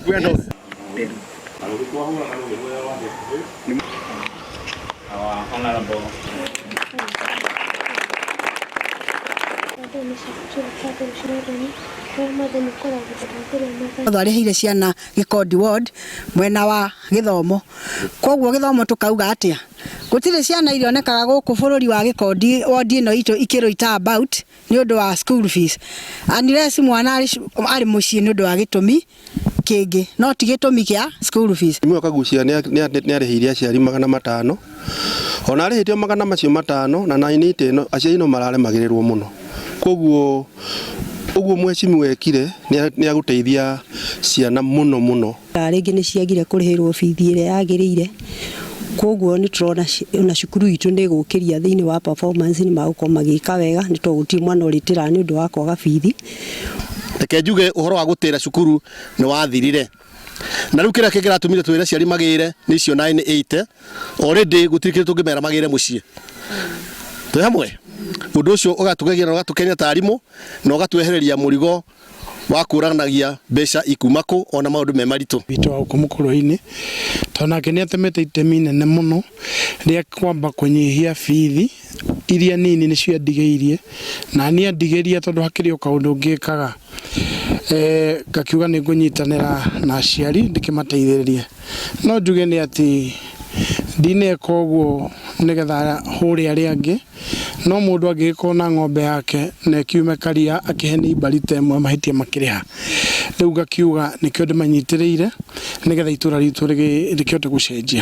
kwenda honorable Twarihire ciana Gikondi ward mwena wa githomo koguo githomo tukauga atia gutire ciana irionekaga guku bururi wa Gikondi ward ino itu ikiruita about ni undu wa school fees unless mwana ari mucii ni undu wa gitumi kingi no ti gitumi kia school fees imwe kagucia ni arihiria aciari 500 ona arihitio 500 na nainite ino aciari no mararemagirirwo muno koguo uguo mwecimu wekire ni aguteithia ciana muno ringi ni ciagire kurihirwo bithi ire yagirire koguo ni turona na cukuru itu ni gukiria thiini wa performance ni maguko magika wega ni tuguti mwana uritira ni undu wa kwaga bithi reke njuge uhoro wa gutira cukuru ni wathirire na riu kira kigera tumire twira ciari magire ni cio 980 already gutirikire tungimera magire mucie twe hamwe undu ucio ugatugegira na ugatukenia tarimu na ugatwehereria murigo wa kuranagia mbeca ikumako ona maundu me maritu bitu wa kumukuru-ini tona kenia temete itemi nene muno ria kwamba kunyihia bithi iria nini ni cio ndigeirie na ni ndigeria tondu hakiri kaundu ngikaga ngakiuga ni ngunyitanira na aciari ndikimateithiririe no njuge ni ati ndineka uguo nigetha huri ari angi no mundu angikona ng'ombe yake na kiume karia akiheni barite imwe mahitia makiriha riu ngakiuga nikio ndimanyitiriire nigetha itura ritu rikiote gucenjia